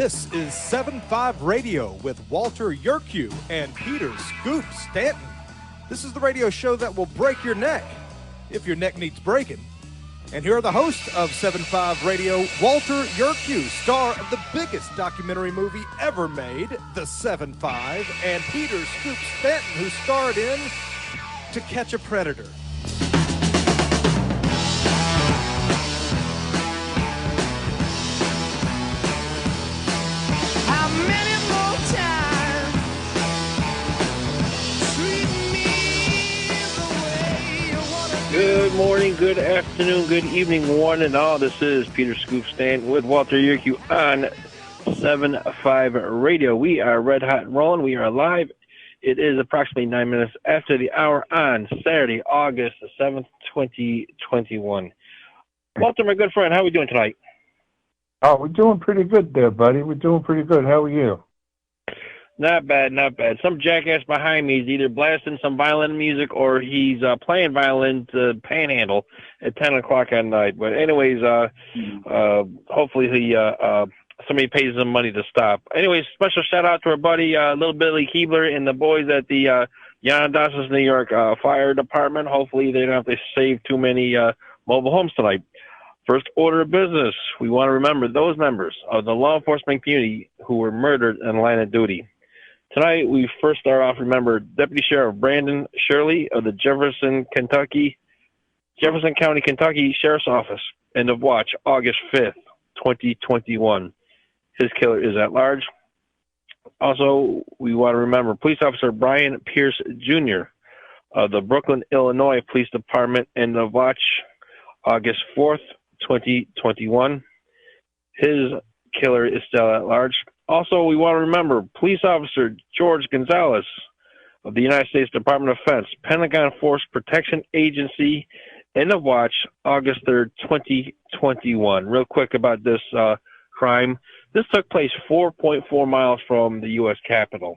This is 7-5 Radio with Walter Yerkew and Peter Scoop Stanton. This is the radio show that will break your neck, if your neck needs breaking. And here are the hosts of 7-5 Radio, Walter Yerkew, star of the biggest documentary movie ever made, The 7-5, and Peter Scoop Stanton, who starred in To Catch a Predator. Good morning, good afternoon, good evening, one and all. This is Peter Scoop Stanton with Walter Yerkew on 7-5 Radio. We are red hot and rolling. We are live. It is approximately 9 minutes after the hour on Saturday, August the 7th, 2021. Walter, my good friend, how are we doing tonight? Oh, we're doing pretty good there, buddy. We're doing pretty good. How are you? Not bad, not bad. Some jackass behind me is either blasting some violin music or he's playing violin to Panhandle at 10 o'clock at night. But anyways, hopefully somebody pays him money to stop. Anyways, special shout out to our buddy, Little Billy Keebler and the boys at the Yanadasas, New York Fire Department. Hopefully they don't have to save too many mobile homes tonight. First order of business, we want to remember those members of the law enforcement community who were murdered in the line of duty. Tonight, we first start off, remember, Deputy Sheriff Brandon Shirley of the Jefferson County, Kentucky Sheriff's Office. End of watch, August 5th, 2021. His killer is at large. Also, we want to remember Police Officer Brian Pierce Jr. of the Brooklyn, Illinois Police Department. End of watch, August 4th, 2021. His killer is still at large. Also, we want to remember Police Officer George Gonzalez of the United States Department of Defense, Pentagon Force Protection Agency, end of watch, August 3rd, 2021. Real quick about this crime. This took place 4.4 miles from the U.S. Capitol.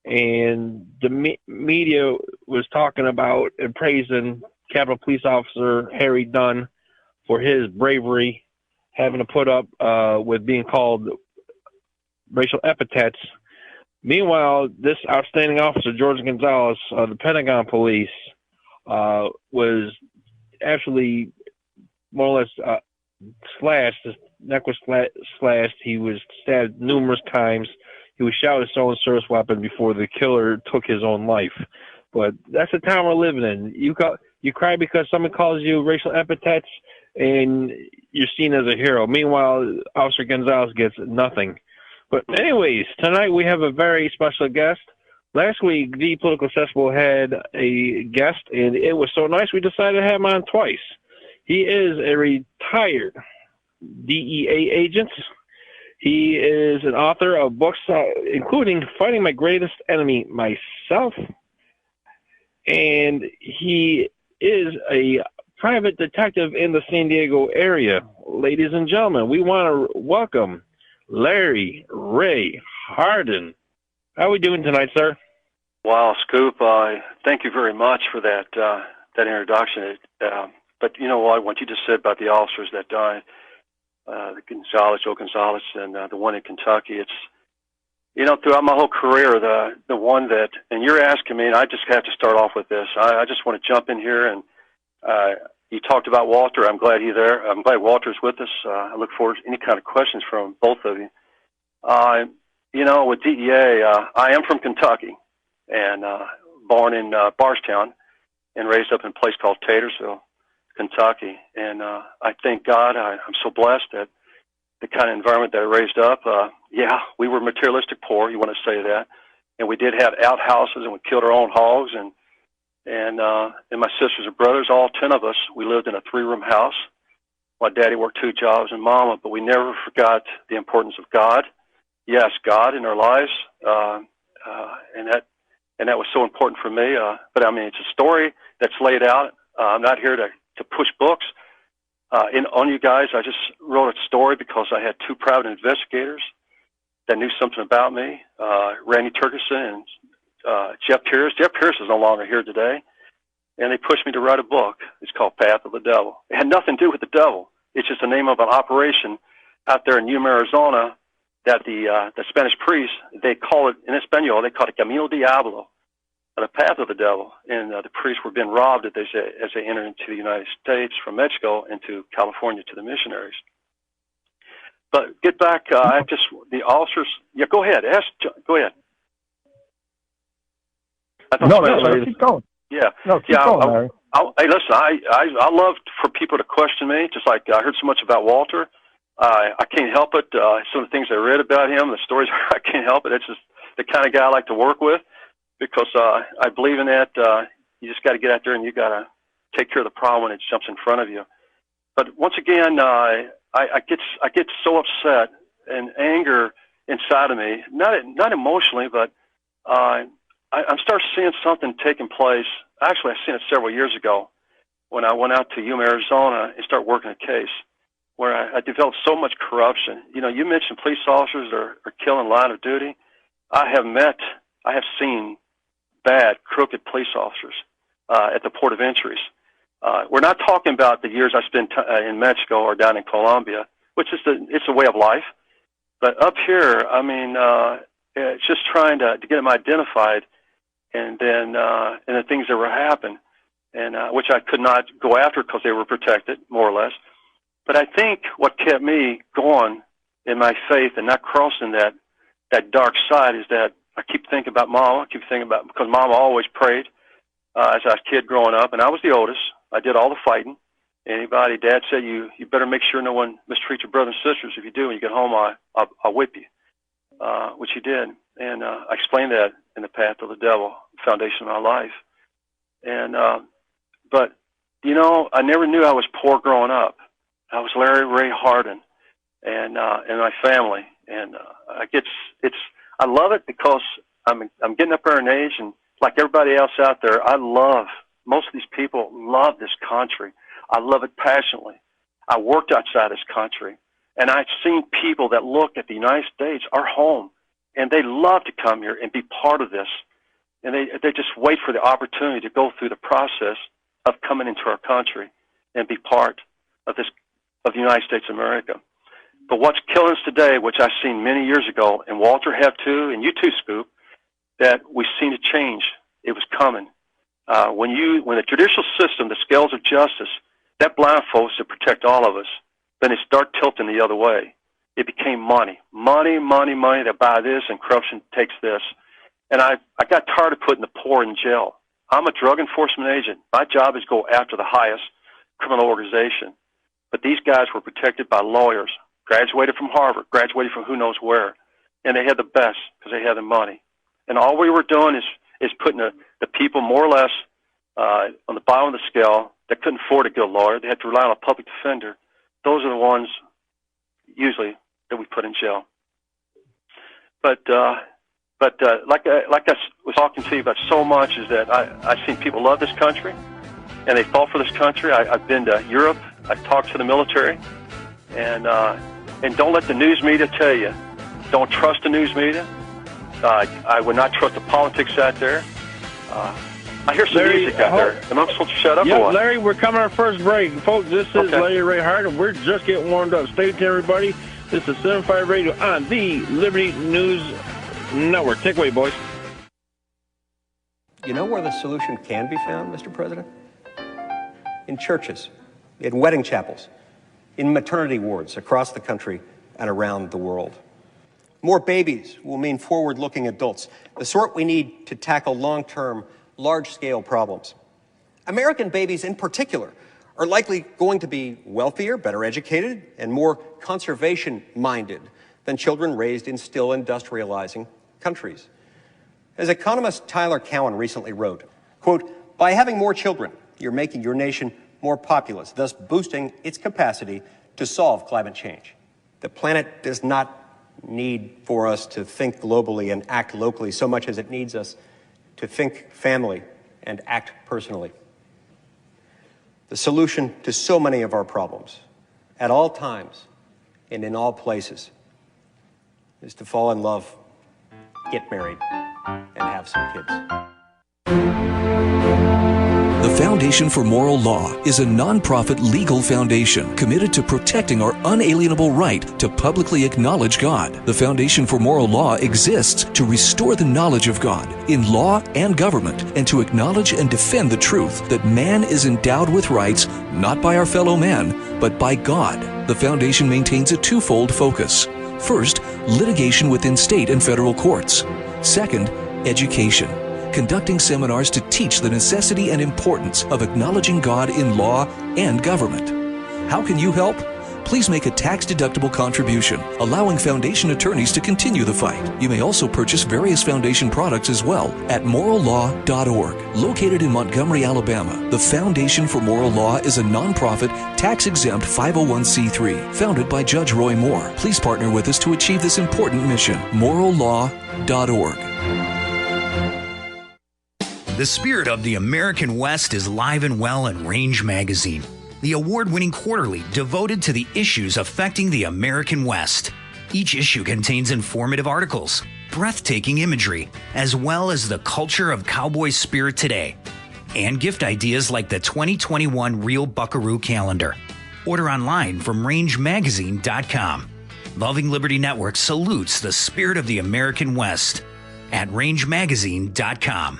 And the media was talking about and praising Capitol Police Officer Harry Dunn for his bravery, having to put up with being called racial epithets. Meanwhile, this outstanding officer, George Gonzalez of the Pentagon Police, was actually more or less slashed. His neck was slashed. He was stabbed numerous times. He was shot with his own service weapon before the killer took his own life. But that's the time we're living in. You cry because someone calls you racial epithets, and you're seen as a hero. Meanwhile, Officer Gonzalez gets nothing. But anyways, tonight we have a very special guest. Last week, the Political Cesspool had a guest, and it was so nice we decided to have him on twice. He is a retired DEA agent. He is an author of books, including Fighting My Greatest Enemy, Myself. And he is a private detective in the San Diego area. Ladies and gentlemen, we want to welcome Larry Ray Hardin. How are we doing tonight, sir? Wow, Scoop, thank you very much for that introduction. But you know what you just said about the officers that died, Joe Gonzalez, and the one in Kentucky. It's, throughout my whole career, the one that, and you're asking me, and I just have to start off with this. I just want to jump in here, and you talked about Walter. I'm glad he's there. I'm glad Walter's with us. I look forward to any kind of questions from both of you. With DEA, I am from Kentucky, and born in Barstown, and raised up in a place called Taylorsville, Kentucky. And I thank God I'm so blessed that the kind of environment that I raised up, we were materialistic poor, you want to say that, and we did have outhouses, and we killed our own hogs, and my sisters and brothers, all 10 of us, we lived in a 3-room house. My daddy worked 2 jobs and mama, but we never forgot the importance of God. Yes, God in our lives, and that was so important for me. But I mean, it's a story that's laid out. I'm not here to push books on you guys. I just wrote a story because I had 2 private investigators that knew something about me, Randy Turkison and Jeff Pierce. Jeff Pierce is no longer here today, and they pushed me to write a book. It's called Path of the Devil. It had nothing to do with the devil. It's just the name of an operation out there in Yuma, Arizona, that the Spanish priests, they call it, in Espanol, they call it Camino Diablo, the path of the devil. And the priests were being robbed as they entered into the United States from Mexico into California to the missionaries. But get back, the officers, yeah, go ahead. Go ahead. Keep going. Yeah. No, keep going, Larry. Hey, listen, I love for people to question me, just like I heard so much about Walter. I can't help it. Some of the things I read about him, the stories, I can't help it. It's just the kind of guy I like to work with because I believe in that. You just got to get out there and you got to take care of the problem when it jumps in front of you. But once again, I get so upset and anger inside of me, not emotionally, but I'm starting seeing something taking place. Actually, I've seen it several years ago when I went out to Yuma, Arizona, and started working a case where I developed so much corruption. You know, you mentioned police officers are killing line of duty. I have seen bad, crooked police officers at the port of entries. We're not talking about the years I spent in Mexico or down in Colombia, which is it's a way of life. But up here, I mean, it's just trying to get them identified, and then and the things that were happening, and which I could not go after because they were protected, more or less. But I think what kept me going in my faith and not crossing that dark side is that I keep thinking about Mama. Because Mama always prayed as I was a kid growing up, and I was the oldest. I did all the fighting. Dad said, you better make sure no one mistreats your brothers and sisters. If you do, when you get home, I'll whip you, which he did. And I explained that in The Path of the Devil, Foundation of My Life. And but, you know, I never knew I was poor growing up. I was Ray Hardin, and my family. And I love it because I'm getting up there in age, and like everybody else out there, most of these people love this country. I love it passionately. I worked outside this country, and I've seen people that look at the United States, our home, and they love to come here and be part of this. And they just wait for the opportunity to go through the process of coming into our country and be part of the United States of America. But what's killing us today, which I've seen many years ago, and Walter have too, and you too, Scoop, that we've seen a change. It was coming. When the judicial system, the scales of justice, that blindfolds to protect all of us, then it started tilting the other way. It became money, to buy this, and corruption takes this. And I got tired of putting the poor in jail. I'm a drug enforcement agent. My job is to go after the highest criminal organization. But these guys were protected by lawyers, graduated from Harvard, graduated from who knows where, and they had the best because they had the money. And all we were doing is putting the people more or less on the bottom of the scale that couldn't afford a good lawyer. They had to rely on a public defender. Those are the ones usually that we put in jail. But like I was talking to you about so much is that I've seen people love this country, and they fought for this country. I've been to Europe. I've talked to the military, and don't let the news media tell you. Don't trust the news media. I would not trust the politics out there. I hear some music out there. Am I supposed to shut up or what? Larry, we're coming our first break. Folks, this is Larry Ray Hardin. We're just getting warmed up. Stay tuned, everybody. This is 75 Radio on the Liberty News Network. Take away, boys. You know where the solution can be found, Mr. President? In churches, in wedding chapels, in maternity wards across the country and around the world. More babies will mean forward-looking adults, the sort we need to tackle long-term, large-scale problems. American babies in particular are likely going to be wealthier, better educated, and more conservation-minded than children raised in still industrializing countries. As economist Tyler Cowen recently wrote, quote, "By having more children, you're making your nation more populous, thus boosting its capacity to solve climate change. The planet does not need for us to think globally and act locally so much as it needs us to think family and act personally. The solution to so many of our problems, at all times and in all places, is to fall in love, get married, and have some kids." The Foundation for Moral Law is a nonprofit legal foundation committed to protecting our unalienable right to publicly acknowledge God. The Foundation for Moral Law exists to restore the knowledge of God in law and government, and to acknowledge and defend the truth that man is endowed with rights not by our fellow man, but by God. The foundation maintains a twofold focus. First, litigation within state and federal courts. Second, education, conducting seminars to teach the necessity and importance of acknowledging God in law and government. How can you help? Please make a tax-deductible contribution, allowing foundation attorneys to continue the fight. You may also purchase various foundation products as well at morallaw.org. Located in Montgomery, Alabama, the Foundation for Moral Law is a nonprofit, tax-exempt 501c3 founded by Judge Roy Moore. Please partner with us to achieve this important mission. morallaw.org. The spirit of the American West is live and well in Range Magazine, the award-winning quarterly devoted to the issues affecting the American West. Each issue contains informative articles, breathtaking imagery, as well as the culture of cowboy spirit today, and gift ideas like the 2021 Real Buckaroo calendar. Order online from rangemagazine.com. Loving Liberty Network salutes the spirit of the American West at rangemagazine.com.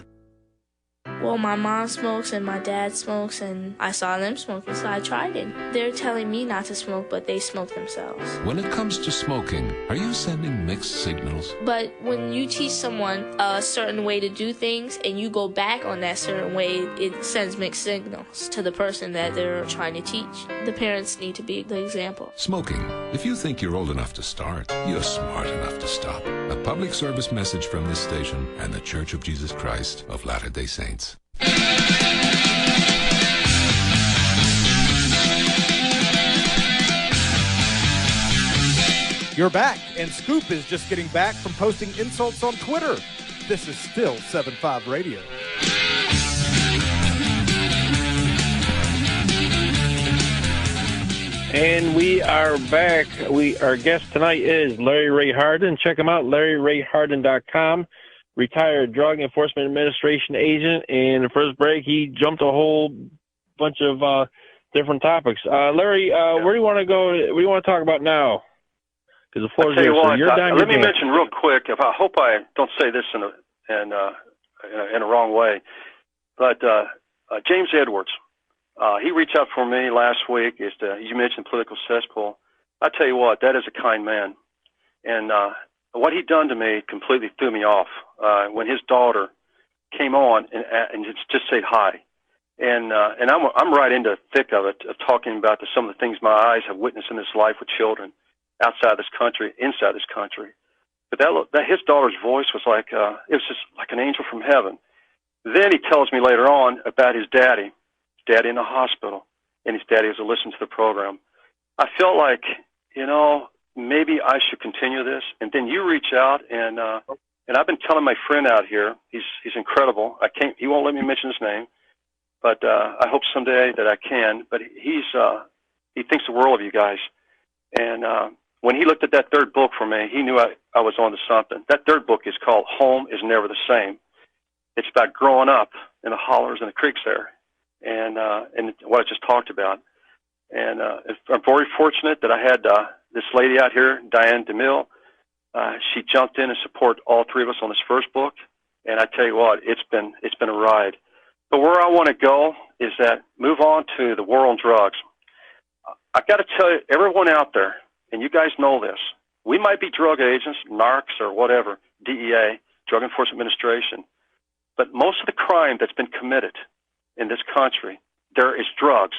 Well, my mom smokes and my dad smokes, and I saw them smoking, so I tried it. They're telling me not to smoke, but they smoke themselves. When it comes to smoking, are you sending mixed signals? But when you teach someone a certain way to do things and you go back on that certain way, it sends mixed signals to the person that they're trying to teach. The parents need to be the example. Smoking. If you think you're old enough to start, you're smart enough to stop. A public service message from this station and the Church of Jesus Christ of Latter-day Saints. You're back, and Scoop is just getting back from posting insults on Twitter. This is still 7.5 Radio. And we are back. Our guest tonight is Larry Ray Hardin. Check him out, LarryRayHardin.com. Retired Drug Enforcement Administration agent. And for his break, he jumped a whole bunch of different topics. Larry, where do you want to go? What do you want to talk about now? Because the floor is yours. Let me mention real quick. I hope I don't say this in a wrong way, but James Edwards. He reached out for me last week. You mentioned political cesspool. I tell you what, that is a kind man. And what he done to me completely threw me off when his daughter came on and just said hi. And I'm right into the thick of it, of talking about some of the things my eyes have witnessed in this life with children outside this country, inside this country. But that his daughter's voice was like it was just like an angel from heaven. Then he tells me later on about his daddy in the hospital, and his daddy was to listen to the program. I felt like, maybe I should continue this. And then you reach out, and I've been telling my friend out here, he's incredible. He won't let me mention his name, but I hope someday that I can. But he thinks the world of you guys. And when he looked at that third book for me, he knew I was on to something. That third book is called Home is Never the Same. It's about growing up in the hollers and the creeks there. And what I just talked about. And I'm very fortunate that I had this lady out here, Diane DeMille. She jumped in and supported all three of us on this first book. And I tell you what, it's been a ride. But where I want to go is that move on to the war on drugs. I've got to tell you, everyone out there, and you guys know this, we might be drug agents, narcs or whatever, DEA, Drug Enforcement Administration, but most of the crime that's been committed in this country, there is drugs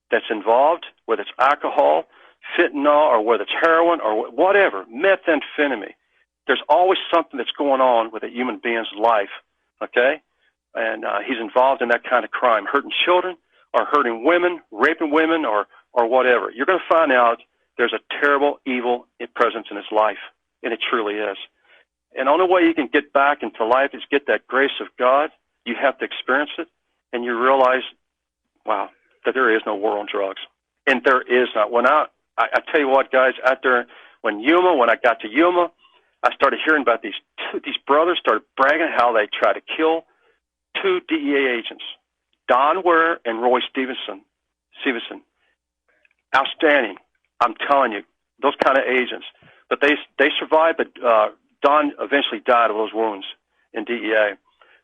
that's involved, whether it's alcohol, fentanyl, or whether it's heroin or whatever, methamphetamine. There's always something that's going on with a human being's life, okay? And he's involved in that kind of crime, hurting children or hurting women, raping women or whatever. You're going to find out there's a terrible, evil presence in his life, and it truly is. And the only way you can get back into life is get that grace of God. You have to experience it. And you realize, wow, that there is no war on drugs. And there is not. When I tell you what, guys, out there, when I got to Yuma, I started hearing about these brothers started bragging how they tried to kill 2 DEA agents. Don Ware and Roy Stevenson. Outstanding. I'm telling you, those kind of agents. But they survived, but Don eventually died of those wounds in DEA.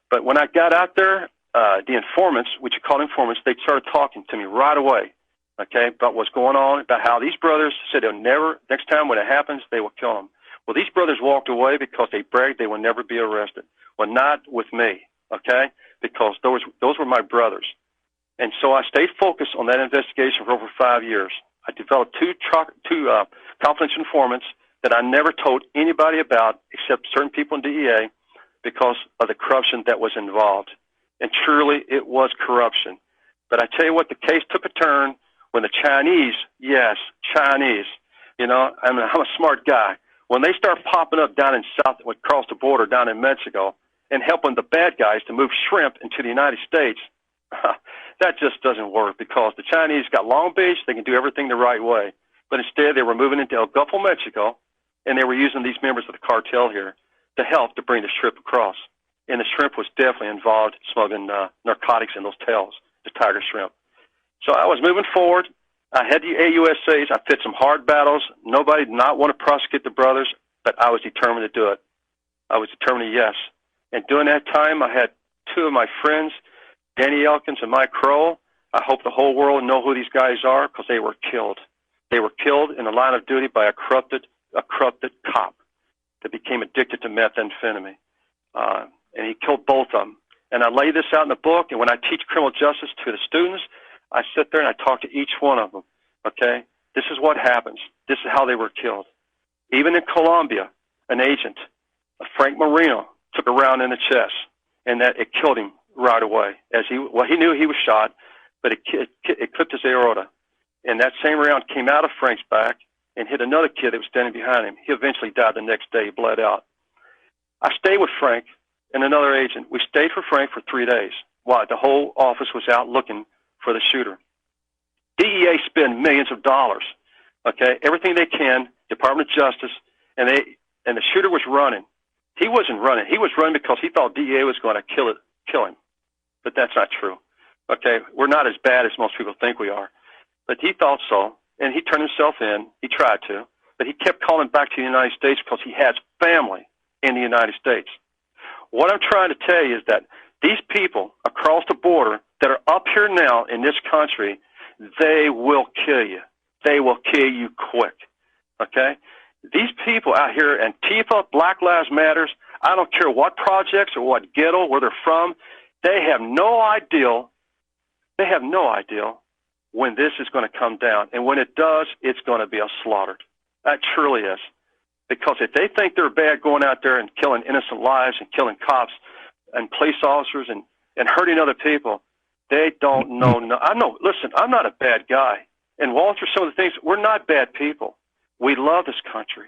But when I got out there, the informants, which you call informants, they started talking to me right away, okay, about what's going on, about how these brothers said they'll never, next time when it happens, they will kill them. Well, these brothers walked away because they bragged they will never be arrested. Well, not with me, okay, because those were my brothers. And so I stayed focused on that investigation for over 5 years. I developed two confidential informants that I never told anybody about except certain people in DEA because of the corruption that was involved. And truly, it was corruption. But I tell you what, the case took a turn when the Chinese, yes, Chinese, you know, I'm a smart guy. When they start popping up down in South, across the border down in Mexico and helping the bad guys to move shrimp into the United States, that just doesn't work because the Chinese got Long Beach, they can do everything the right way. But instead, they were moving into El Gulf of Mexico, and they were using these members of the cartel here to help to bring the shrimp across. And the shrimp was definitely involved smuggling narcotics in those tails, the tiger shrimp. So I was moving forward. I had the AUSAs. I fit some hard battles. Nobody did not want to prosecute the brothers, but I was determined to do it. I was determined to yes. And during that time, I had two of my friends, Danny Elkins and Mike Kroll. I hope the whole world know who these guys are because they were killed. They were killed in the line of duty by a corrupted cop that became addicted to methamphetamine. And he killed both of them. And I lay this out in the book, and when I teach criminal justice to the students, I sit there and I talk to each one of them, okay? This is what happens. This is how they were killed. Even in Colombia, an agent, Frank Marino, took a round in the chest, and that it killed him right away. He knew he was shot, but it clipped his aorta. And that same round came out of Frank's back and hit another kid that was standing behind him. He eventually died the next day. He bled out. I stayed with Frank and another agent. We stayed for Frank for 3 days while the whole office was out looking for the shooter. DEA spend millions of dollars, okay, everything they can, Department of Justice, and the shooter was running. He wasn't running. He was running because he thought DEA was going to kill him. But that's not true. Okay, we're not as bad as most people think we are. But he thought so, and he turned himself in. He tried to, but he kept calling back to the United States because he has family in the United States. What I'm trying to tell you is that these people across the border that are up here now in this country, they will kill you. They will kill you quick, okay? These people out here, Antifa, Black Lives Matters, I don't care what projects or what ghetto, where they're from, they have no idea when this is going to come down. And when it does, it's going to be a slaughter. That truly is. Because if they think they're bad going out there and killing innocent lives and killing cops and police officers and hurting other people, they don't know. Listen, I'm not a bad guy. And Walter, some of the things, we're not bad people. We love this country.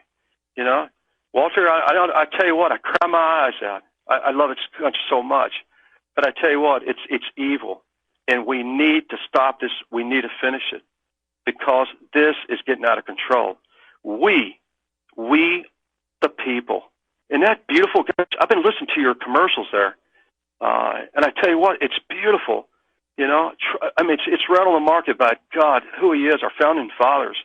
You know, Walter, I tell you what, I cry my eyes out. I love this country so much. But I tell you what, it's evil. And we need to stop this. We need to finish it because this is getting out of control. We, the people. And that beautiful, I've been listening to your commercials there. And I tell you what, it's beautiful. You know, I mean, it's right on the market by God, who he is, our founding fathers.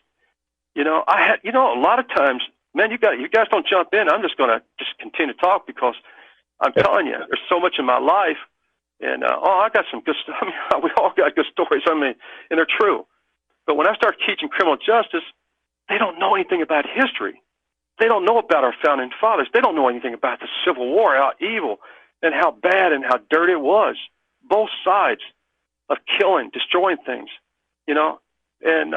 You know, a lot of times, man, you guys don't jump in. I'm just going to continue to talk because I'm telling you, there's so much in my life. And, I got some good stuff. I mean, we all got good stories. I mean, and they're true. But when I start teaching criminal justice, they don't know anything about history. They don't know about our founding fathers. They don't know anything about the Civil War, how evil and how bad and how dirty it was. Both sides of killing, destroying things, you know. And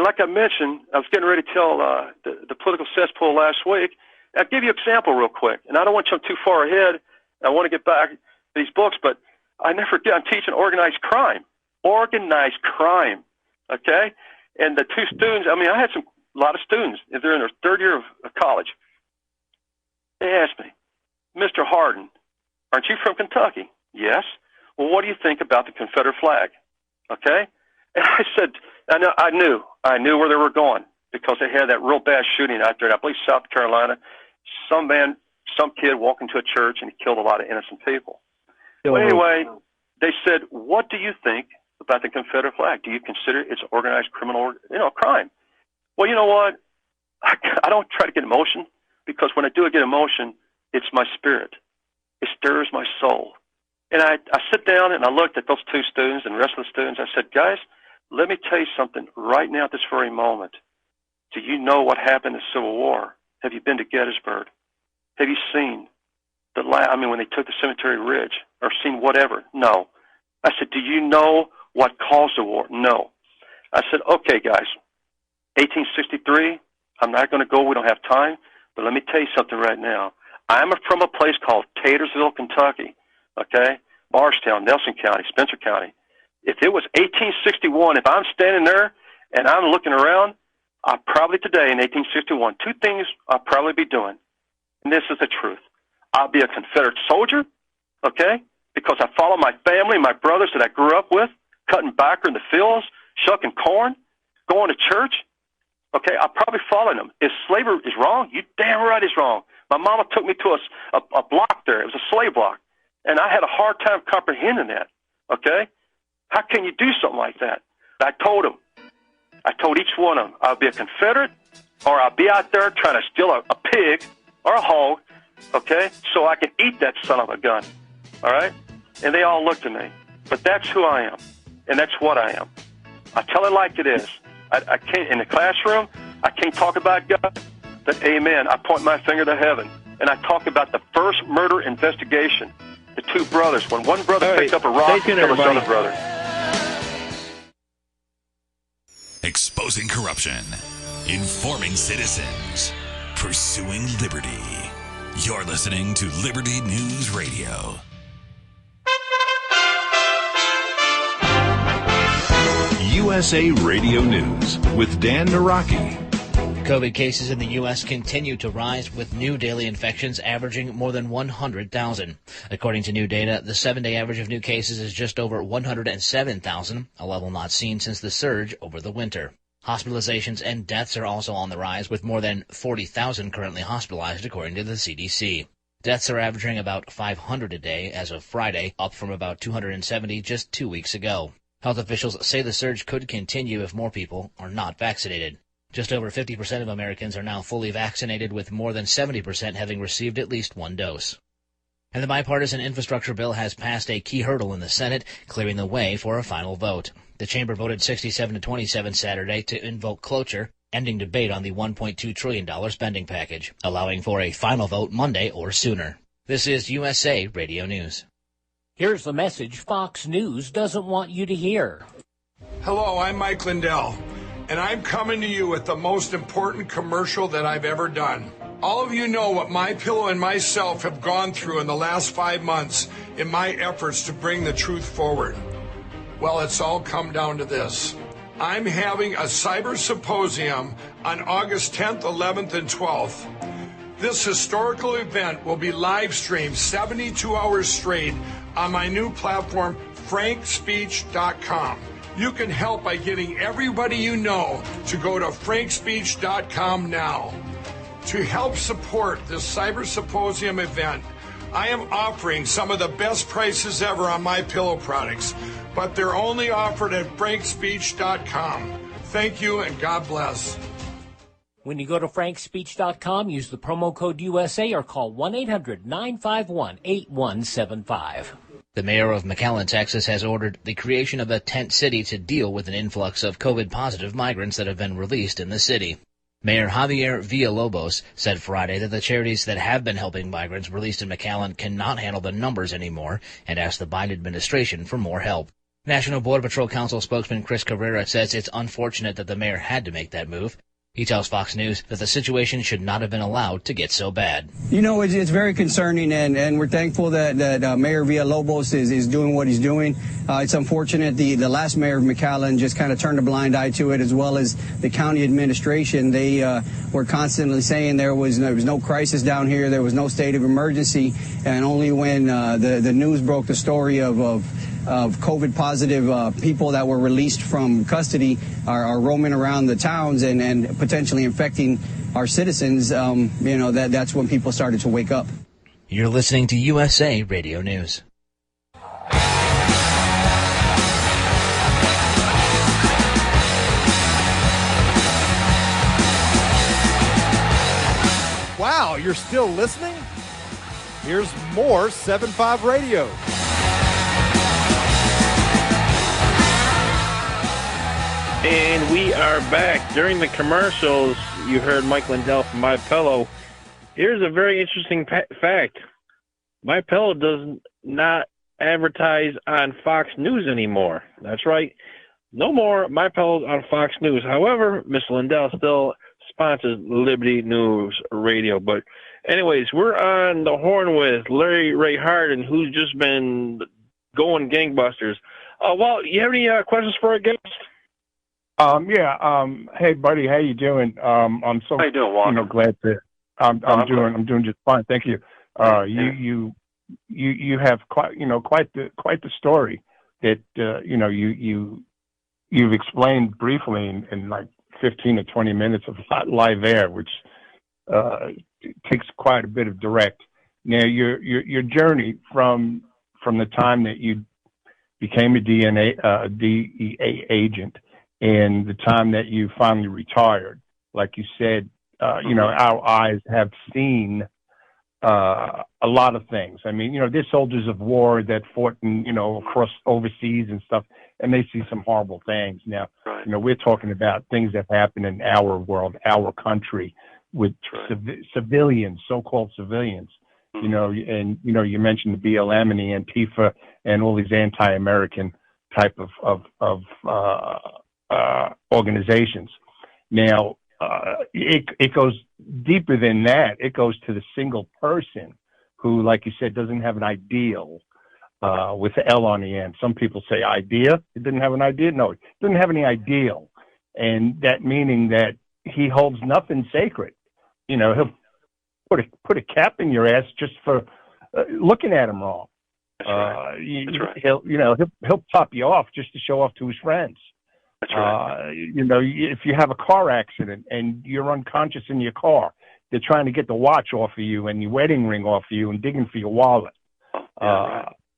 like I mentioned, I was getting ready to tell the political cesspool last week. I'll give you an example real quick. And I don't want to jump too far ahead. I want to get back to these books, but I never forget, I'm teaching organized crime. Organized crime, okay? And the two students, I mean, I had a lot of students. They're in their third year of college. They asked me, Mr. Hardin, aren't you from Kentucky? Yes. Well, what do you think about the Confederate flag? Okay? And I said, I knew where they were going because they had that real bad shooting out there in, I believe, South Carolina. Some kid walked into a church and he killed a lot of innocent people. Well, anyway, They said, what do you think about the Confederate flag? Do you consider it's organized criminal, crime? Well, you know what? I don't try to get emotion, because when I do get emotion, it's my spirit. It stirs my soul. And I sit down and I looked at those two students and the rest of the students. I said, guys, let me tell you something right now at this very moment. Do you know what happened in the Civil War? Have you been to Gettysburg? Have you seen when they took the Cemetery Ridge, or seen whatever? No. I said, do you know what caused the war? No. I said, okay, guys, 1863, I'm not going to go. We don't have time. But let me tell you something right now. I'm from a place called Taylorsville, Kentucky, okay? Bardstown, Nelson County, Spencer County. If it was 1861, if I'm standing there and I'm looking around, I'll probably today in 1861, two things I'll probably be doing. And this is the truth. I'll be a Confederate soldier, okay, because I follow my family, my brothers that I grew up with, cutting backer in the fields, shucking corn, going to church. Okay, I'll probably follow them. If slavery is wrong, you damn right it's wrong. My mama took me to a block there. It was a slave block. And I had a hard time comprehending that, okay? How can you do something like that? I told them. I told each one of them, I'll be a Confederate, or I'll be out there trying to steal a pig or a hog, okay, so I can eat that son of a gun, all right? And they all looked at me. But that's who I am, and that's what I am. I tell it like it is. I can't, in the classroom, I can't talk about God, but amen. I point my finger to heaven, and I talk about the first murder investigation, the two brothers. When one brother picked up a rock and killed his other brother. Exposing corruption, informing citizens, pursuing liberty. You're listening to Liberty News Radio. USA Radio News with Dan Naraki. COVID cases in the U.S. continue to rise, with new daily infections averaging more than 100,000. According to new data, the 7-day average of new cases is just over 107,000, a level not seen since the surge over the winter. Hospitalizations and deaths are also on the rise, with more than 40,000 currently hospitalized, according to the CDC. Deaths are averaging about 500 a day as of Friday, up from about 270 just 2 weeks ago. Health officials say the surge could continue if more people are not vaccinated. Just over 50% of Americans are now fully vaccinated, with more than 70% having received at least one dose. And the bipartisan infrastructure bill has passed a key hurdle in the Senate, clearing the way for a final vote. The chamber voted 67-27 Saturday to invoke cloture, ending debate on the $1.2 trillion spending package, allowing for a final vote Monday or sooner. This is USA Radio News. Here's the message Fox News doesn't want you to hear. Hello, I'm Mike Lindell, and I'm coming to you with the most important commercial that I've ever done. All of you know what MyPillow and myself have gone through in the last 5 months in my efforts to bring the truth forward. Well, it's all come down to this. I'm having a cyber symposium on August 10th, 11th, and 12th. This historical event will be live streamed 72 hours straight on my new platform, frankspeech.com. You can help by getting everybody you know to go to frankspeech.com now. To help support this Cyber Symposium event, I am offering some of the best prices ever on my pillow products, but they're only offered at frankspeech.com. Thank you and God bless. When you go to frankspeech.com, use the promo code USA or call 1-800-951-8175. The mayor of McAllen, Texas, has ordered the creation of a tent city to deal with an influx of COVID-positive migrants that have been released in the city. Mayor Javier Villalobos said Friday that the charities that have been helping migrants released in McAllen cannot handle the numbers anymore, and asked the Biden administration for more help. National Border Patrol Council spokesman Chris Carrera says it's unfortunate that the mayor had to make that move. He tells Fox News that the situation should not have been allowed to get so bad. You know, it's very concerning, and we're thankful that Mayor Villalobos is doing what he's doing. It's unfortunate the last mayor of McAllen just kind of turned a blind eye to it, as well as the county administration. They were constantly saying there was no crisis down here, there was no state of emergency, and only when the news broke the story of COVID-positive people that were released from custody are roaming around the towns and potentially infecting our citizens, that's when people started to wake up. You're listening to USA Radio News. you're still listening, here's more 7-5 Radio. And we are back. During the commercials, you heard Mike Lindell from My Pillow. Here's a very interesting fact. My Pillow does not advertise on Fox News anymore. That's right. No more My Pillow on Fox News. However, Mr. Lindell still sponsors Liberty News Radio. But anyways, we're on the horn with Larry Ray Hardin, who's just been going gangbusters. Well, you have any questions for our guest? Hey, buddy, how you doing? I'm so how you doing, Walter? Glad to. I'm doing just fine, thank you. You have quite the story that you've explained briefly in like 15 or 20 minutes of live air, which takes quite a bit of direct. Now, your journey from the time that you became a DEA agent and the time that you finally retired, like you said, our eyes have seen a lot of things. I mean, there's soldiers of war that fought across overseas and stuff, and they see some horrible things. Now, we're talking about things that happen in our world, our country, with civilians, so-called civilians. You mentioned the BLM and the Antifa and all these anti-American type of organizations. Now, it goes deeper than that. It goes to the single person who, like you said, doesn't have an ideal with the L on the end. Some people say idea. It didn't have an idea. No, it didn't have any ideal. And that meaning that he holds nothing sacred. He'll put a cap in your ass just for looking at him wrong. That's right. He'll pop you off just to show off to his friends. That's right. If you have a car accident and you're unconscious in your car, they're trying to get the watch off of you and your wedding ring off of you and digging for your wallet.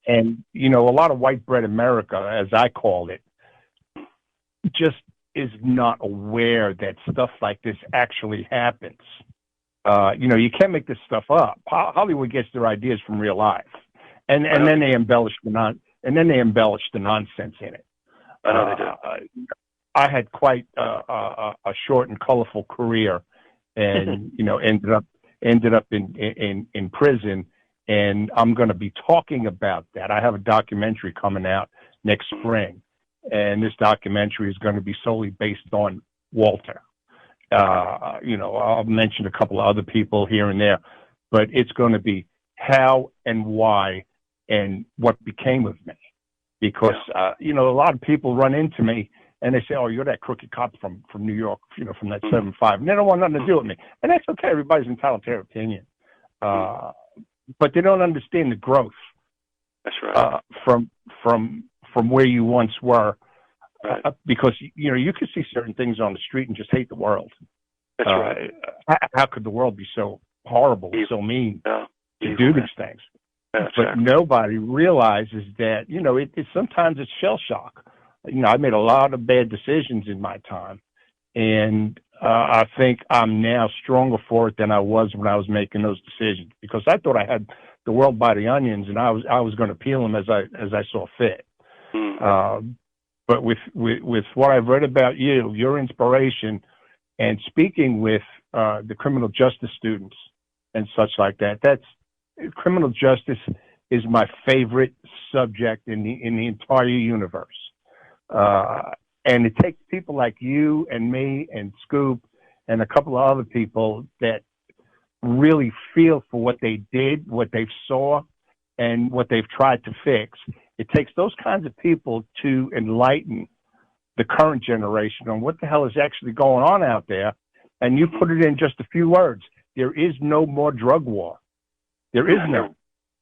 And, a lot of white bread America, as I call it, just is not aware that stuff like this actually happens. You can't make this stuff up. Hollywood gets their ideas from real life. And then they embellish the nonsense in it. I know they do. I had quite a short and colorful career, and ended up in prison. And I'm going to be talking about that. I have a documentary coming out next spring, and this documentary is going to be solely based on Walter. I'll mention a couple of other people here and there, but it's going to be how and why and what became of me. Because, a lot of people run into me and they say, oh, you're that crooked cop from New York, from that 7-5. And they don't want nothing to do with me. And that's okay. Everybody's entitled to their opinion. But they don't understand the growth. That's right. From where you once were. Right. Because, you could see certain things on the street and just hate the world. That's right. How could the world be so horrible, so mean to do these things? That's but nobody realizes that, sometimes it's shell shock. I made a lot of bad decisions in my time, and I think I'm now stronger for it than I was when I was making those decisions, because I thought I had the world by the onions, and I was going to peel them as I saw fit. But with what I've read about you, your inspiration, and speaking with the criminal justice students and such like that, criminal justice is my favorite subject in the entire universe. And it takes people like you and me and Scoop and a couple of other people that really feel for what they did, what they saw, and what they've tried to fix. It takes those kinds of people to enlighten the current generation on what the hell is actually going on out there. And you put it in just a few words. There is no more drug war. There is no.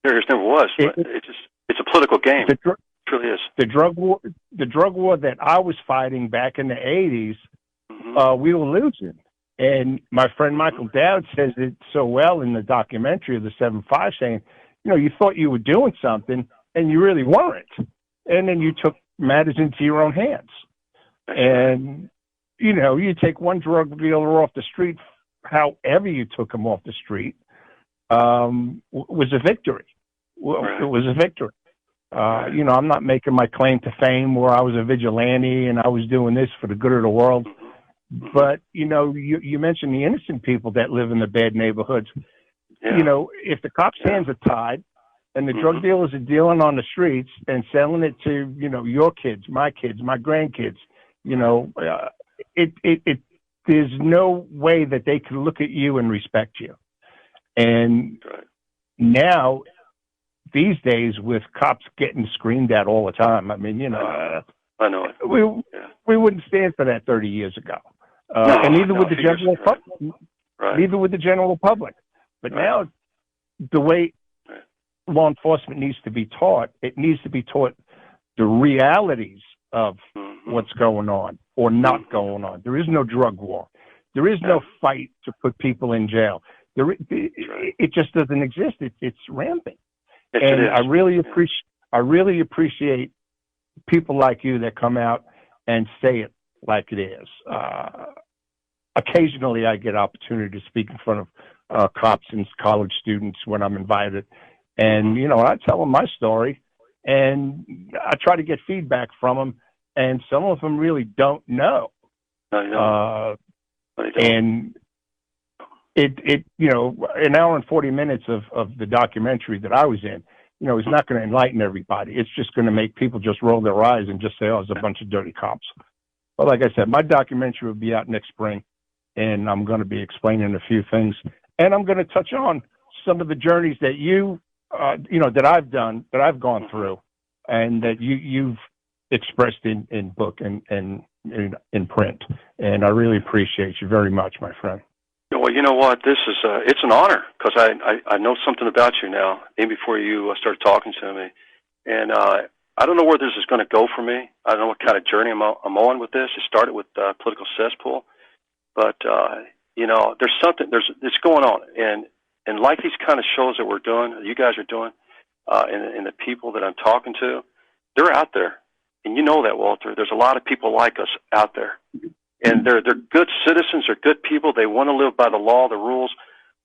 There never was. It's a political game. It truly is. The drug war that I was fighting back in the 80s, we were losing. And my friend Michael Dowd says it so well in the documentary of the 7-5, saying, you thought you were doing something and you really weren't. And then you took matters into your own hands. And, you take one drug dealer off the street, however you took him off the street, was a victory. Right. It was a victory. You know, I'm not making my claim to fame where I was a vigilante and I was doing this for the good of the world. Mm-hmm. But, you know, you mentioned the innocent people that live in the bad neighborhoods. Yeah. You know, if the cops' hands are tied and the drug dealers are dealing on the streets and selling it to, you know, your kids, my grandkids, you know, there's no way that they can look at you and respect you. And now, these days, with cops getting screamed at all the time, I mean, you know, I know it. We wouldn't stand for that 30 years ago, and neither would the general public. Right. Neither would the general public. But now, the way law enforcement needs to be taught, it needs to be taught the realities of what's going on or not going on. There is no drug war. There is no fight to put people in jail. It just doesn't exist. It's rampant. Yes, and it is. I really appreciate people like you that come out and say it like it is. Occasionally, I get opportunity to speak in front of cops and college students when I'm invited, and you know, I tell them my story, and I try to get feedback from them, and some of them really don't know. And it you know, an hour and 40 minutes of the documentary that I was in, you know, is not going to enlighten everybody. It's just going to make people just roll their eyes and just say, oh, it's a bunch of dirty cops. But like I said, my documentary will be out next spring, and I'm going to be explaining a few things. And I'm going to touch on some of the journeys that you know, that I've done, that I've gone through, and that you've expressed in book and in print. And I really appreciate you very much, my friend. Well, you know what? This is it's an honor because I know something about you now, even before you started talking to me. And I don't know where this is going to go for me. I don't know what kind of journey I'm on with this. It started with political cesspool, but you know, it's going on, and like these kind of shows that we're doing, you guys are doing, and the people that I'm talking to, they're out there, and you know that, Walter. There's a lot of people like us out there. And they're good citizens, they're good people. They want to live by the law, the rules.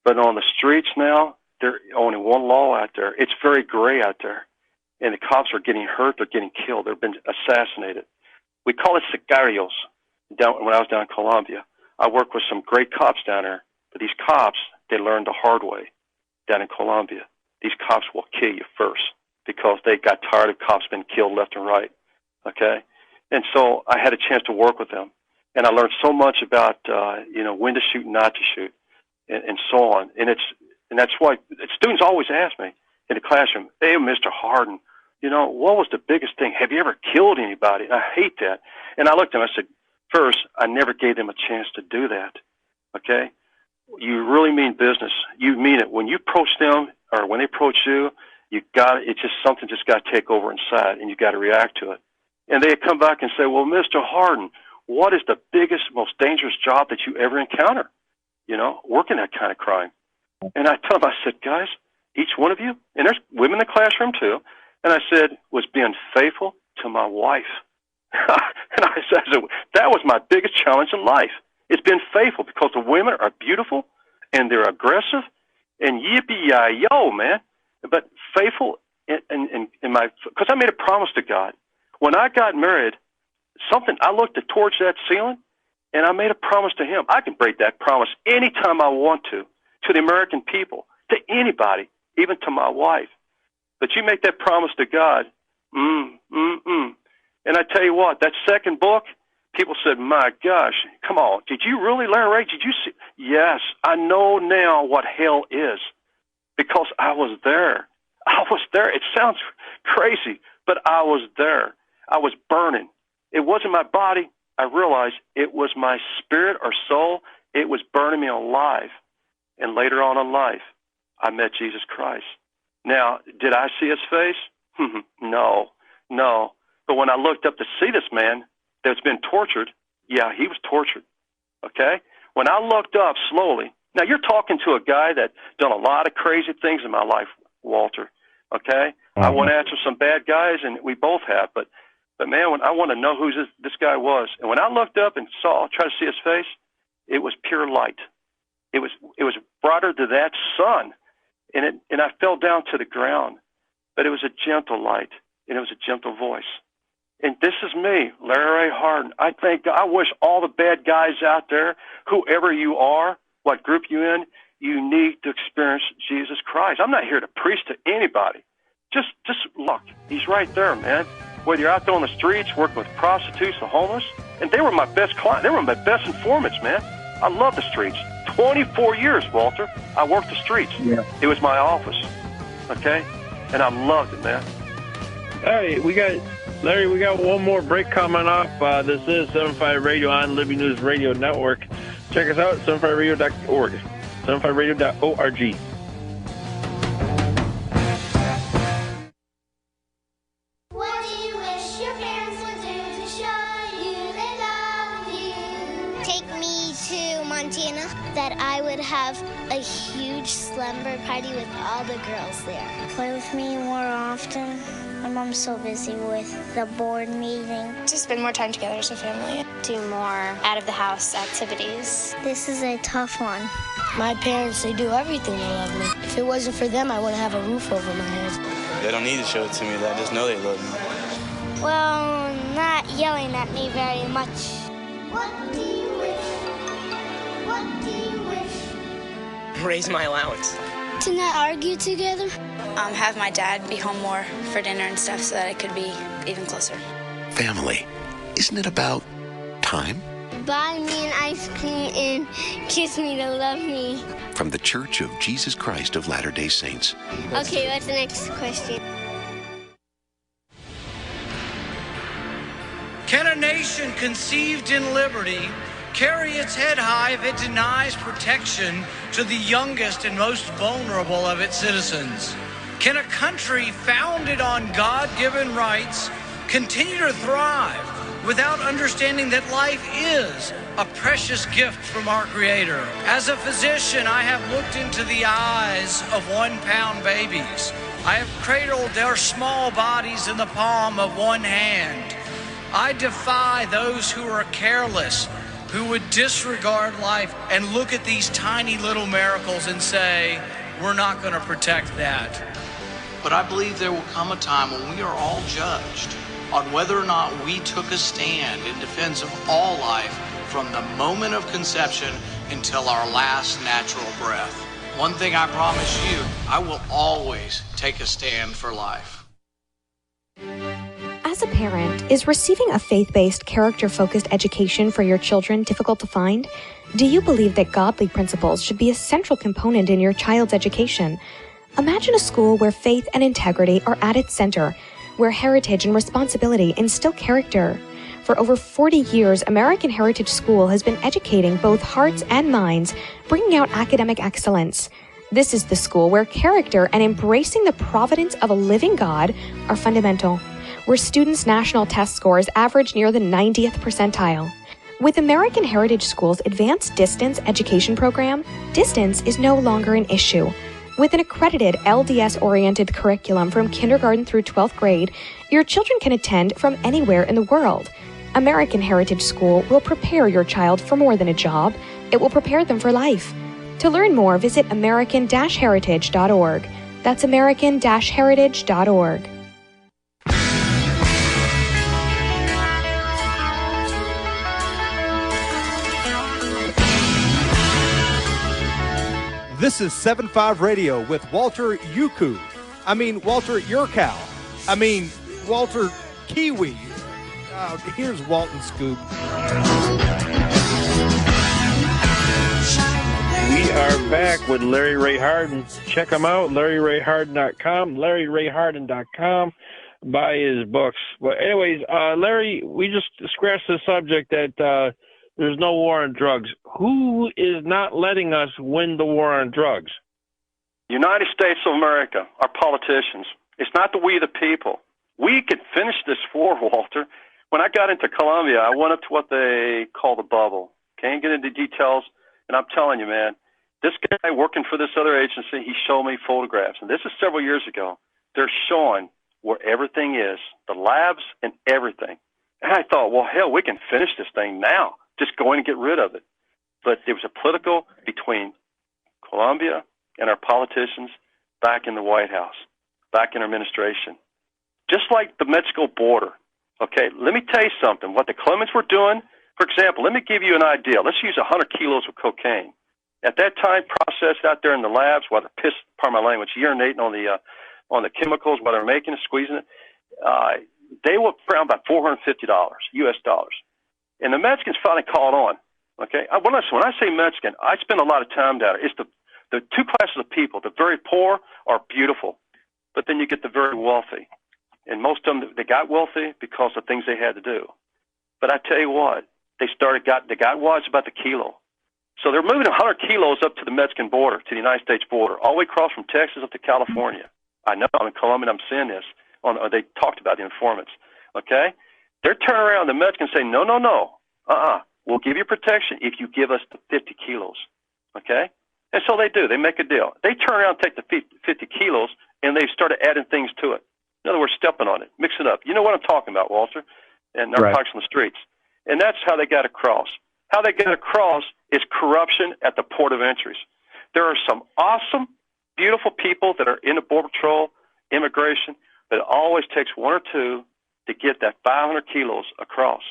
But on the streets now, there's only one law out there. It's very gray out there. And the cops are getting hurt, they're getting killed, they've been assassinated. We call it sicarios when I was down in Colombia. I worked with some great cops down there. But these cops, they learned the hard way down in Colombia. These cops will kill you first because they got tired of cops being killed left and right. Okay? And so I had a chance to work with them. And I learned so much about, you know, when to shoot and not to shoot, and so on. And that's why students always ask me in the classroom, hey, Mr. Hardin, you know, what was the biggest thing? Have you ever killed anybody? And I hate that. And I looked at them, I said, first, I never gave them a chance to do that, okay? You really mean business. You mean it. When you approach them or when they approach you, it's just something just got to take over inside, and you got to react to it. And they come back and say, well, Mr. Hardin, what is the biggest, most dangerous job that you ever encounter? You know, working that kind of crime. And I told them, I said, guys, each one of you, and there's women in the classroom too, and I said, was being faithful to my wife. And I said, that was my biggest challenge in life. It's been faithful because the women are beautiful and they're aggressive and yippee-yi-yo, man. But faithful in my, because I made a promise to God. When I got married, I looked towards that ceiling, and I made a promise to him. I can break that promise anytime I want to the American people, to anybody, even to my wife. But you make that promise to God, And I tell you what, that second book, people said, my gosh, come on, did you really, Larry? Did you see? Yes, I know now what hell is because I was there. I was there. It sounds crazy, but I was there. I was burning. It wasn't my body. I realized it was my spirit or soul. It was burning me alive. And later on in life, I met Jesus Christ. Now, did I see his face? No. But when I looked up to see this man that's been tortured, yeah, he was tortured. Okay? When I looked up slowly, now you're talking to a guy that done a lot of crazy things in my life, Walter. Okay? I went after some bad guys, and we both have, but man, when I want to know who this guy was, and when I looked up and tried to see his face, it was pure light. It was brighter than that sun. and I fell down to the ground. But it was a gentle light, and it was a gentle voice. And this is me, Larry Hardin. I wish all the bad guys out there, whoever you are, what group you in, you need to experience Jesus Christ. I'm not here to preach to anybody. Just look, he's right there, man. Whether you're out there on the streets working with prostitutes, the homeless, and they were my best clients. They were my best informants, man. I love the streets. 24 years, Walter. I worked the streets. Yeah. It was my office, okay? And I loved it, man. All right, Larry, we got one more break coming up. This is 75 Radio on Liberty News Radio Network. Check us out at 75radio.org, 75radio.org. What do you wish your parents would do to show you they love you? Take me to Montana. That I would have a huge slumber party with all the girls there. Play with me more often. My mom's so busy with the board meeting. To spend more time together as a family. Do more out-of-the-house activities. This is a tough one. My parents, they do everything. They love me. If it wasn't for them, I wouldn't have a roof over my head. They don't need to show it to me. I just know they love me. Well, not yelling at me very much. What do you wish? What do you wish? Raise my allowance. To not argue together. Have my dad be home more for dinner and stuff so that I could be even closer. Family, isn't it about time? Buy me an ice cream and kiss me to love me. From the Church of Jesus Christ of Latter-day Saints. Okay, what's the next question? Can a nation conceived in liberty carry its head high if it denies protection to the youngest and most vulnerable of its citizens? Can a country founded on God-given rights continue to thrive without understanding that life is a precious gift from our Creator? As a physician, I have looked into the eyes of 1-pound babies. I have cradled their small bodies in the palm of one hand. I defy those who are careless, who would disregard life and look at these tiny little miracles and say, we're not going to protect that. But I believe there will come a time when we are all judged on whether or not we took a stand in defense of all life from the moment of conception until our last natural breath. One thing I promise you, I will always take a stand for life. As a parent, is receiving a faith-based, character-focused education for your children difficult to find? Do you believe that godly principles should be a central component in your child's education? Imagine a school where faith and integrity are at its center, where heritage and responsibility instill character. For over 40 years, American Heritage School has been educating both hearts and minds, bringing out academic excellence. This is the school where character and embracing the providence of a living God are fundamental, where students' national test scores average near the 90th percentile. With American Heritage School's advanced distance education program, distance is no longer an issue. With an accredited LDS-oriented curriculum from kindergarten through 12th grade, your children can attend from anywhere in the world. American Heritage School will prepare your child for more than a job. It will prepare them for life. To learn more, visit american-heritage.org. That's american-heritage.org. This is 7.5 Radio with Walter Yuku. Walter Yurkow. Walter Kiwi. Here's Walton Scoop. We are back with Larry Ray Hardin. Check him out, LarryRayHardin.com, LarryRayHardin.com. Buy his books. But anyways, Larry, we just scratched the subject that there's no war on drugs. Who is not letting us win the war on drugs? United States of America, our politicians. It's not the we the people. We could finish this war, Walter. When I got into Colombia, I went up to what they call the bubble. Can't get into details, and I'm telling you, man, this guy working for this other agency, he showed me photographs, and this is several years ago. They're showing where everything is, the labs and everything. And I thought, well, hell, we can finish this thing now. Just go in and get rid of it. But there was a political between Colombia and our politicians. back in the White House, back in our administration. Just like the Mexico border, okay? Let me tell you something. What the Clements were doing, for example, let me give you an idea. Let's use 100 kilos of cocaine. At that time, processed out there in the labs, while they're pissed, pardon my language, urinating on the chemicals while they're making it, squeezing it, they were around about $450 U.S. dollars. And the Mexicans finally caught on, okay? When I say Mexican, I spend a lot of time down there. It's the two classes of people. The very poor are beautiful, but then you get the very wealthy. And most of them, they got wealthy because of things they had to do. But I tell you what, they got wise about the kilo. So they're moving 100 kilos up to the Mexican border, to the United States border, all the way across from Texas up to California. I know, I'm in Colombia, and I'm seeing this. They talked about the informants, okay? They're turning around, the Mexicans say, no, we'll give you protection if you give us the 50 kilos, okay? And so they do. They make a deal. They turn around and take the 50 kilos, and they started adding things to it. In other words, stepping on it, mix it up. You know what I'm talking about, Walter, and narcotics on the streets. And that's how they got across. How they get across is corruption at the port of entries. There are some awesome, beautiful people that are in the Border Patrol, immigration, but it always takes one or two to get that 500 kilos across.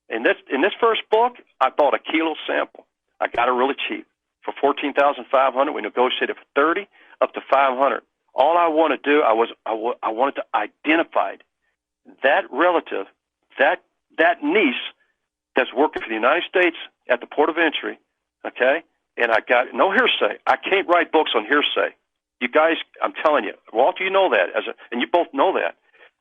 In this first book, I bought a kilo sample. I got it really cheap for $14,500. We negotiated for 30 up to 500. All I want to do, I wanted to identify that relative, that niece that's working for the United States at the port of entry, okay? And I got no hearsay. I can't write books on hearsay. You guys, I'm telling you, Walter, you know that, and you both know that.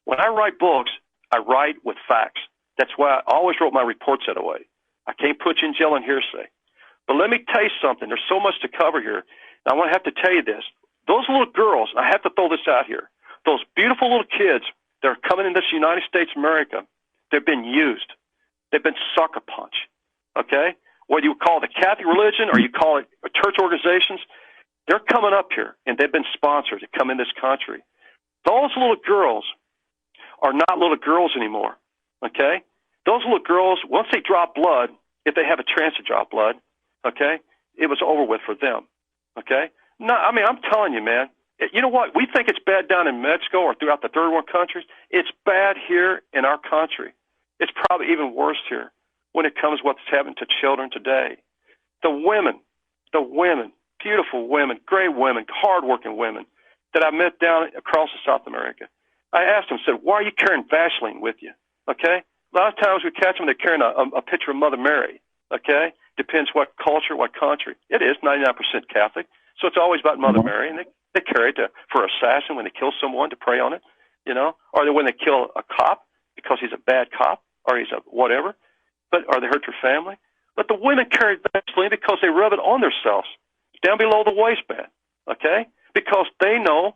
When I write books, I write with facts. That's why I always wrote my reports that way. I can't put you in jail on hearsay. But let me tell you something. There's so much to cover here. And I want to have to tell you this. Those little girls, I have to throw this out here, those beautiful little kids that are coming in this United States of America, they've been used. They've been sucker punched, okay? Whether you call it the Catholic religion or you call it church organizations, they're coming up here, and they've been sponsored to come in this country. Those little girls are not little girls anymore, okay? Those little girls, once they drop blood, if they have a chance to drop blood, okay, it was over with for them, okay? No, I mean, I'm telling you, man, you know what? We think it's bad down in Mexico or throughout the third world countries. It's bad here in our country. It's probably even worse here when it comes to what's happening to children today. The women, beautiful women, great women, hardworking women that I met down across South America. I asked them, said, why are you carrying Vaseline with you? Okay? A lot of times we catch them, they're carrying a picture of Mother Mary. Okay? Depends what culture, what country. It is 99% Catholic, so it's always about Mother Mary, and they carry it for assassin when they kill someone to pray on it, you know, or when they kill a cop because he's a bad cop or he's a whatever, or they hurt your family. But the women carry Vaseline because they rub it on themselves down below the waistband, okay? Because they know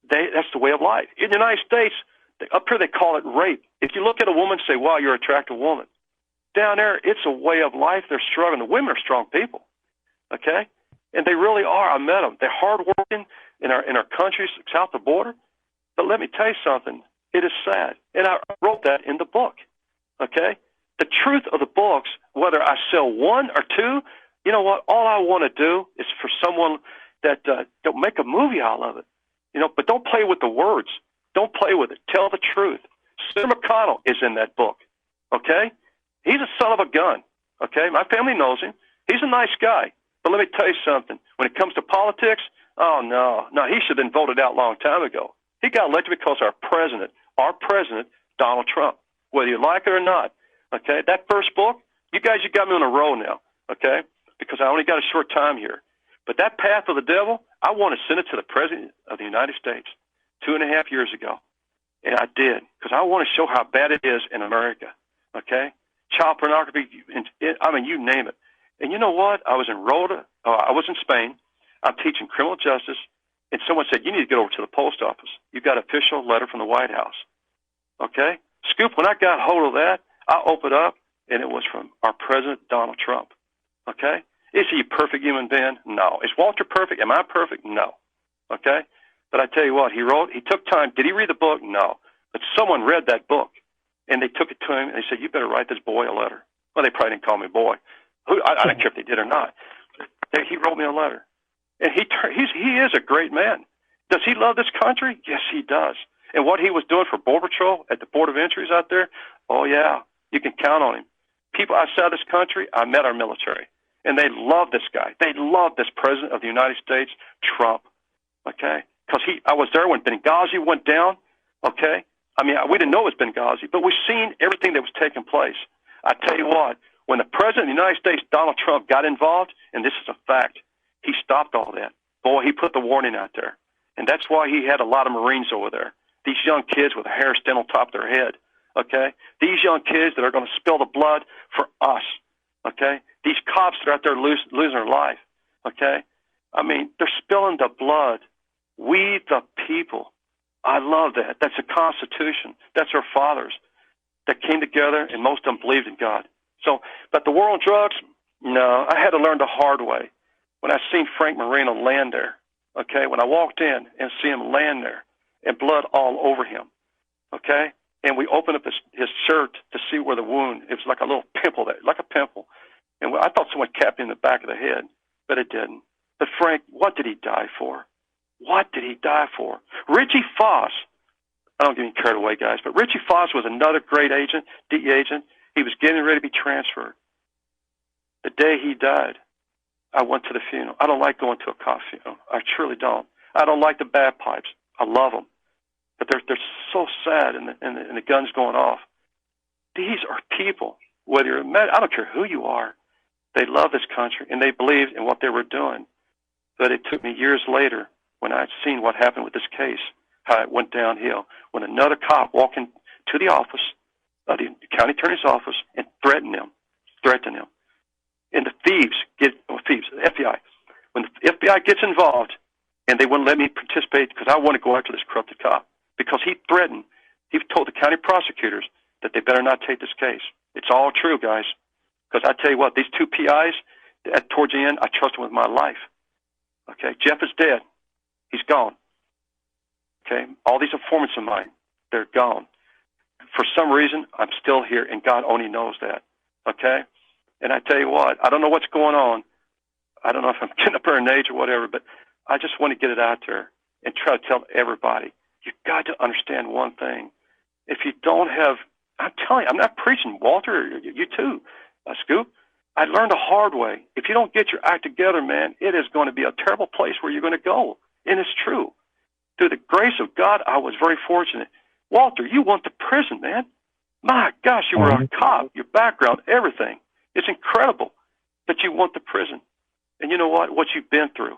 that's the way of life. In the United States, up here they call it rape. If you look at a woman and say, wow, you're an attractive woman, down there it's a way of life. They're struggling. The women are strong people, okay? And they really are. I met them. They're hardworking in our countries south of the border. But let me tell you something. It is sad. And I wrote that in the book, okay? The truth of the books, whether I sell one or two, you know what? All I want to do is for someone that don't make a movie out of it, you know, but don't play with the words. Don't play with it. Tell the truth. Senator McConnell is in that book, okay? He's a son of a gun, okay? My family knows him. He's a nice guy. But let me tell you something. When it comes to politics, oh, no, he should have been voted out a long time ago. He got elected because our president, Donald Trump, whether you like it or not, okay? That first book, you guys, you got me on a roll now, okay? Because I only got a short time here. But that Path of the Devil, I want to send it to the President of the United States 2.5 years ago. And I did, because I want to show how bad it is in America, okay? Child pornography, I mean, you name it. And you know what? I was in Spain. I'm teaching criminal justice, and someone said, you need to get over to the post office. You got an official letter from the White House, okay? Scoop, when I got hold of that, I opened up, and it was from our President, Donald Trump, okay? Is he a perfect human being? No. Is Walter perfect? Am I perfect? No, okay? But I tell you what, he took time. Did he read the book? No. But someone read that book, and they took it to him, and they said, you better write this boy a letter. Well, they probably didn't call me boy. I don't care if they did or not. He wrote me a letter. And he is a great man. Does he love this country? Yes, he does. And what he was doing for Border Patrol at the Board of Entries out there, oh, yeah, you can count on him. People outside this country, I met our military, and they love this guy. They love this President of the United States, Trump, okay? Because I was there when Benghazi went down, okay? I mean, we didn't know it was Benghazi, but we've seen everything that was taking place. I tell you what, when the President of the United States, Donald Trump, got involved, and this is a fact, he stopped all that. Boy, he put the warning out there. And that's why he had a lot of Marines over there. These young kids with a hair stand on top of their head, okay? These young kids that are going to spill the blood for us, okay? These cops that are out there losing their life, okay? I mean, they're spilling the blood. We, the people. I love that. That's the Constitution. That's our fathers that came together, and most of them believed in God. So, but the war on drugs, no, I had to learn the hard way. When I seen Frank Marino land there, okay, when I walked in and see him land there and blood all over him, okay, and we opened up his shirt to see where the wound, it was like a little pimple there, like a pimple. And I thought someone capped him in the back of the head, but it didn't. But Frank, what did he die for? What did he die for? Richie Foss, I don't get me carried away, guys, but Richie Foss was another great agent, DEA agent. He was getting ready to be transferred. The day he died, I went to the funeral. I don't like going to a cop funeral. I truly don't. I don't like the bagpipes. I love them. But they're so sad and the guns going off. These are people, whether you're I don't care who you are, they love this country and they believed in what they were doing. But it took me years later when I'd seen what happened with this case, how it went downhill, when another cop walked into the office of the county attorney's office and threatened him. And the the FBI, when the FBI gets involved and they wouldn't let me participate because I want to go after this corrupted cop because he told the county prosecutors that they better not take this case. It's all true, guys, because I tell you what, these two PIs, towards the end, I trusted with my life. Okay, Jeff is dead. He's gone. Okay, all these informants of mine, they're gone. For some reason, I'm still here, and God only knows that. Okay? And I tell you what, I don't know what's going on. I don't know if I'm getting up there in age or whatever, but I just want to get it out there and try to tell everybody, you've got to understand one thing. If you don't have, I'm telling you, I'm not preaching, Walter, you too, Scoop. I learned the hard way. If you don't get your act together, man, it is going to be a terrible place where you're going to go. And it's true. Through the grace of God, I was very fortunate. Walter, you went to prison, man. My gosh, you were a cop, your background, everything. It's incredible that you went to prison. And you know what you've been through.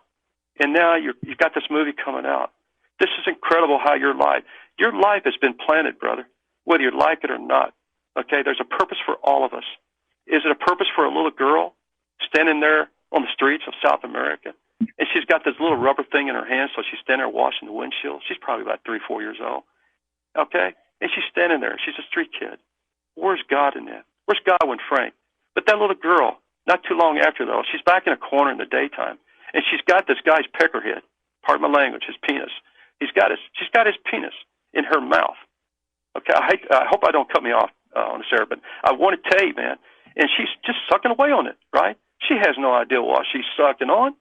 And now you've got this movie coming out. This is incredible how your life has been planted, brother, whether you like it or not. Okay, there's a purpose for all of us. Is it a purpose for a little girl standing there on the streets of South America? And she's got this little rubber thing in her hand, so she's standing there washing the windshield. She's probably about 3 or 4 years old. Okay? And she's standing there. She's a street kid. Where's God in that? Where's God when Frank? But that little girl, not too long after, though, she's back in a corner in the daytime, and she's got this guy's peckerhead, pardon my language, his penis. She's got his penis in her mouth. Okay? I hope I don't cut me off on this air, but I want to tell you, man, and she's just sucking away on it, right? She has no idea what she's sucking on.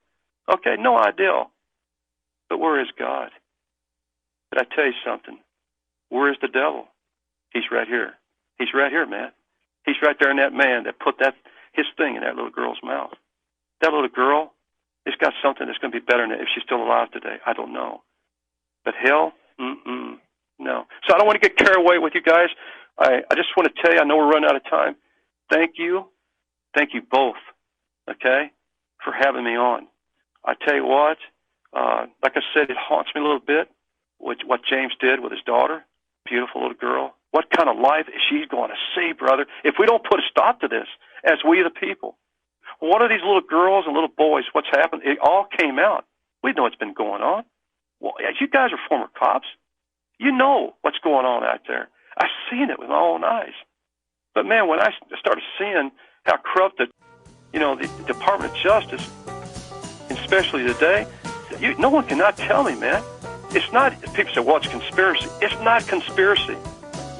Okay, no idea. But where is God? But I tell you something. Where is the devil? He's right here. He's right here, man. He's right there in that man that put his thing in that little girl's mouth. That little girl has got something that's going to be better than that if she's still alive today. I don't know. But hell, no. So I don't want to get carried away with you guys. I just want to tell you, I know we're running out of time. Thank you. Thank you both, okay, for having me on. I tell you what, like I said, it haunts me a little bit, what James did with his daughter, beautiful little girl. What kind of life is she going to see, brother, if we don't put a stop to this as we the people? What are these little girls and little boys, what's happened? It all came out. We know what's been going on. Well, you guys are former cops. You know what's going on out there. I've seen it with my own eyes. But, man, when I started seeing how corrupted, the Department of Justice, especially today, no one cannot tell me, man. It's not, people say, well, it's conspiracy. It's not conspiracy.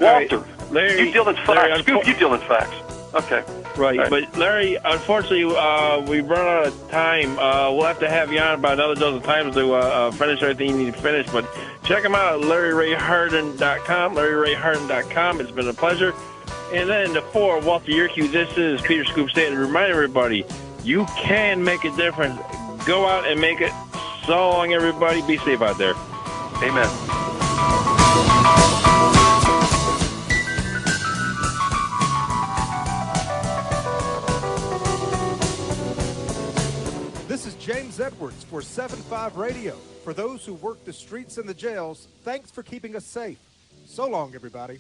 Walter, Larry, you deal in facts. Scoop, you deal in facts. Okay. Right, but Larry, unfortunately, we've run out of time. We'll have to have you on about another dozen times to finish everything you need to finish. But check him out at LarryRayHardin.com, LarryRayHardin.com. It's been a pleasure. And then for Walter Yerkew, this is Peter Scoop Stanton. Remind everybody, you can make a difference. Go out and make it. So long, everybody. Be safe out there. Amen. This is James Edwards for 7-5 Radio. For those who work the streets and the jails, thanks for keeping us safe. So long, everybody.